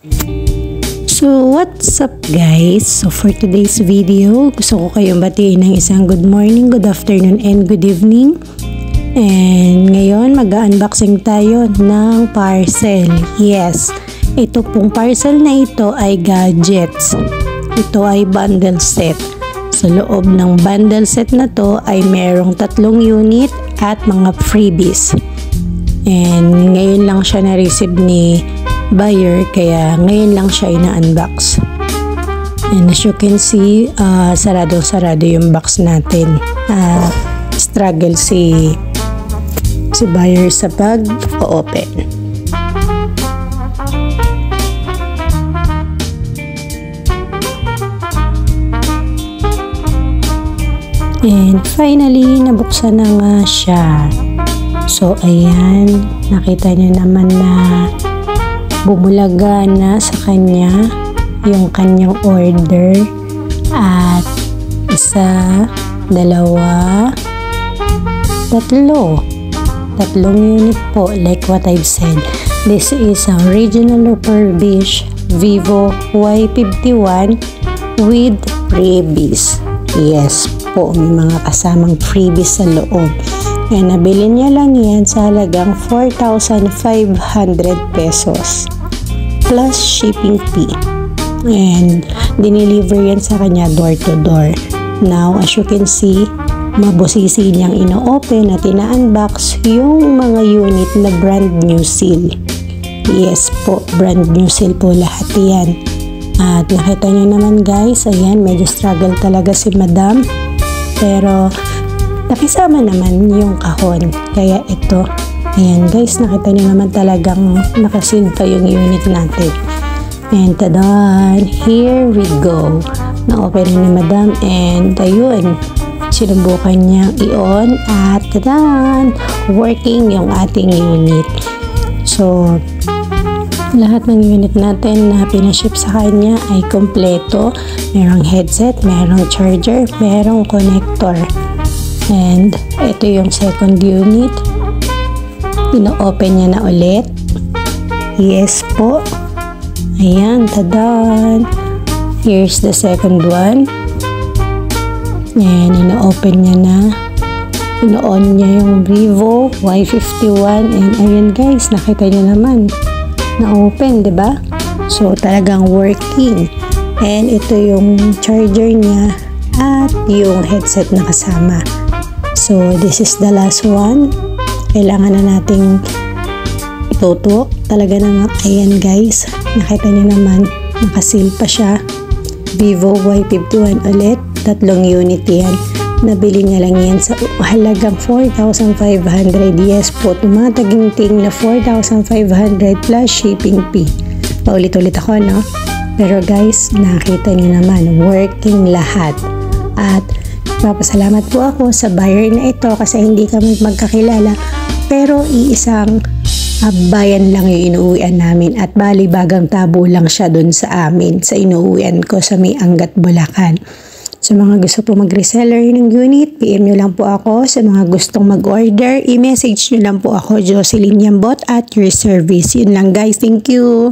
So what's up guys? So for today's video, gusto ko kayong batiin ng isang good morning, good afternoon, and good evening. And ngayon mag-unboxing tayo ng parcel. Yes, ito pong parcel na ito ay gadgets. Ito ay bundle set. Sa loob ng bundle set na to ay merong 3 unit at mga freebies. And ngayon lang siya na-receive ni buyer, kaya ngayon lang siya ina-unbox. And as you can see, sarado-sarado yung box natin. Struggle si buyer sa pag-open. And finally, nabuksan na nga siya. So ayan, nakita nyo naman na bumulaga na sa kanya yung kanyang order, at 1, 2, 3 unit po, like what I've said. This is a original refurbished Vivo Y51 with freebies. Yes po, may mga kasamang freebies sa loob. And nabili niya lang yan sa halagang 4,500 pesos plus shipping fee. And dineliver yan sa kanya door to door. Now, as you can see, mabusisi niyang ino-open at ina-unbox yung mga unit na brand new seal. Yes po, brand new seal po lahat yan. At nakita niyo naman guys, ayan, medyo struggle talaga si madam. Pero nakisama naman yung kahon. Kaya ito, ayan guys, nakita niyo naman talagang nakasil pa yung unit natin. And tadan, here we go. Na-open ni madam, and ayun, sinubukan niyang i-on at tadan, working yung ating unit. So, lahat ng unit natin na pinaship sa kanya ay kompleto. Merong headset, merong charger, merong connector. And ito yung second unit. Ino-open niya na ulit. Yes po. Ayan, tadan. Here's the second one. And ino-open niya na. Ino-on niya yung Vivo Y51. And ayun guys, nakita niyo naman. Na-open, diba? So talagang working. And ito yung charger niya at yung headset na kasama. So, this is the last one. Kailangan na nating itutok. Talaga naman, ayan guys. Nakita niyo naman, nakasil pa siya. Vivo Y51 ulit. 3 unit yan. Nabili niya lang yan sa halagang 4,500. Yes po, tumataginting na 4,500 plus shipping fee. Paulit-ulit ako, no? Pero guys, nakita niyo naman, working lahat. At papasalamat po ako sa buyer na ito kasi hindi kami magkakilala, pero iisang bayan lang yung inuuwian namin, at bali-bagang tabo lang siya dun sa amin, sa inuuwian ko sa May Angat, Bulacan. Sa mga gusto po mag-reseller ng unit, PM nyo lang po ako. Sa mga gustong mag-order, i-message nyo lang po ako, Jocelyn Yambot, at your service. Yun lang guys, thank you!